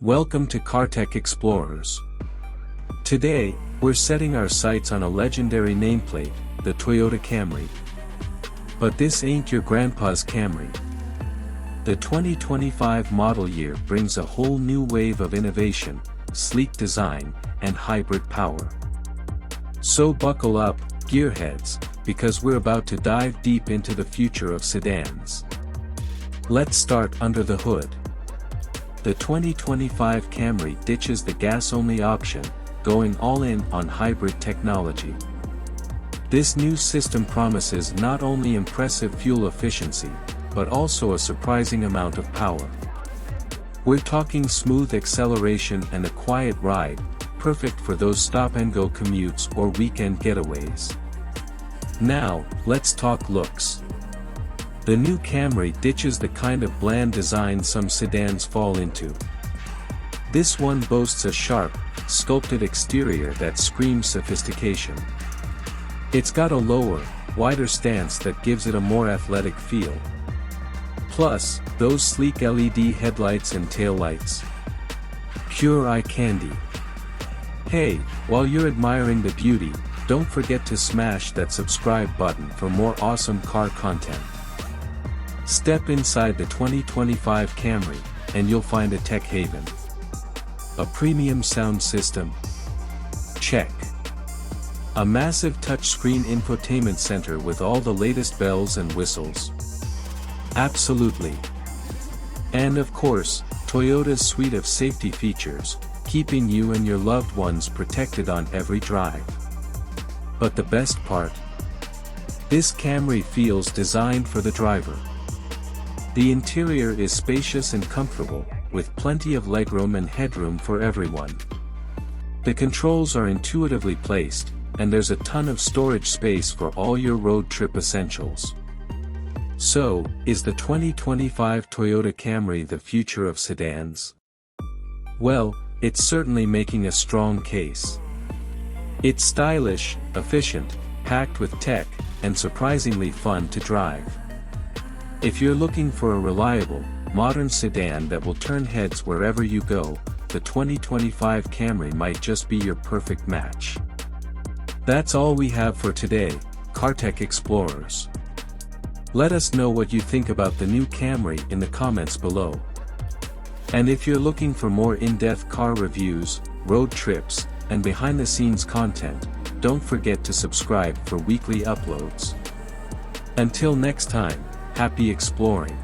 Welcome to CarTech Explorers. Today, we're setting our sights on a legendary nameplate, the Toyota Camry. But this ain't your grandpa's Camry. The 2025 model year brings a whole new wave of innovation, sleek design, and hybrid power. So buckle up, gearheads, because we're about to dive deep into the future of sedans. Let's start under the hood. The 2025 Camry ditches the gas-only option, going all in on hybrid technology. This new system promises not only impressive fuel efficiency, but also a surprising amount of power. We're talking smooth acceleration and a quiet ride, perfect for those stop-and-go commutes or weekend getaways. Now, let's talk looks. The new Camry ditches the kind of bland design some sedans fall into. This one boasts a sharp, sculpted exterior that screams sophistication. It's got a lower, wider stance that gives it a more athletic feel. Plus, those sleek LED headlights and taillights. Pure eye candy. Hey, while you're admiring the beauty, don't forget to smash that subscribe button for more awesome car content. Step inside the 2025 Camry, and you'll find a tech haven. A premium sound system? Check. A massive touchscreen infotainment center with all the latest bells and whistles? Absolutely. And of course, Toyota's suite of safety features, keeping you and your loved ones protected on every drive. But the best part? This Camry feels designed for the driver. The interior is spacious and comfortable, with plenty of legroom and headroom for everyone. The controls are intuitively placed, and there's a ton of storage space for all your road trip essentials. So, is the 2025 Toyota Camry the future of sedans? Well, it's certainly making a strong case. It's stylish, efficient, packed with tech, and surprisingly fun to drive. If you're looking for a reliable, modern sedan that will turn heads wherever you go, the 2025 Camry might just be your perfect match. That's all we have for today, CarTech Explorers. Let us know what you think about the new Camry in the comments below. And if you're looking for more in-depth car reviews, road trips, and behind-the-scenes content, don't forget to subscribe for weekly uploads. Until next time, happy exploring.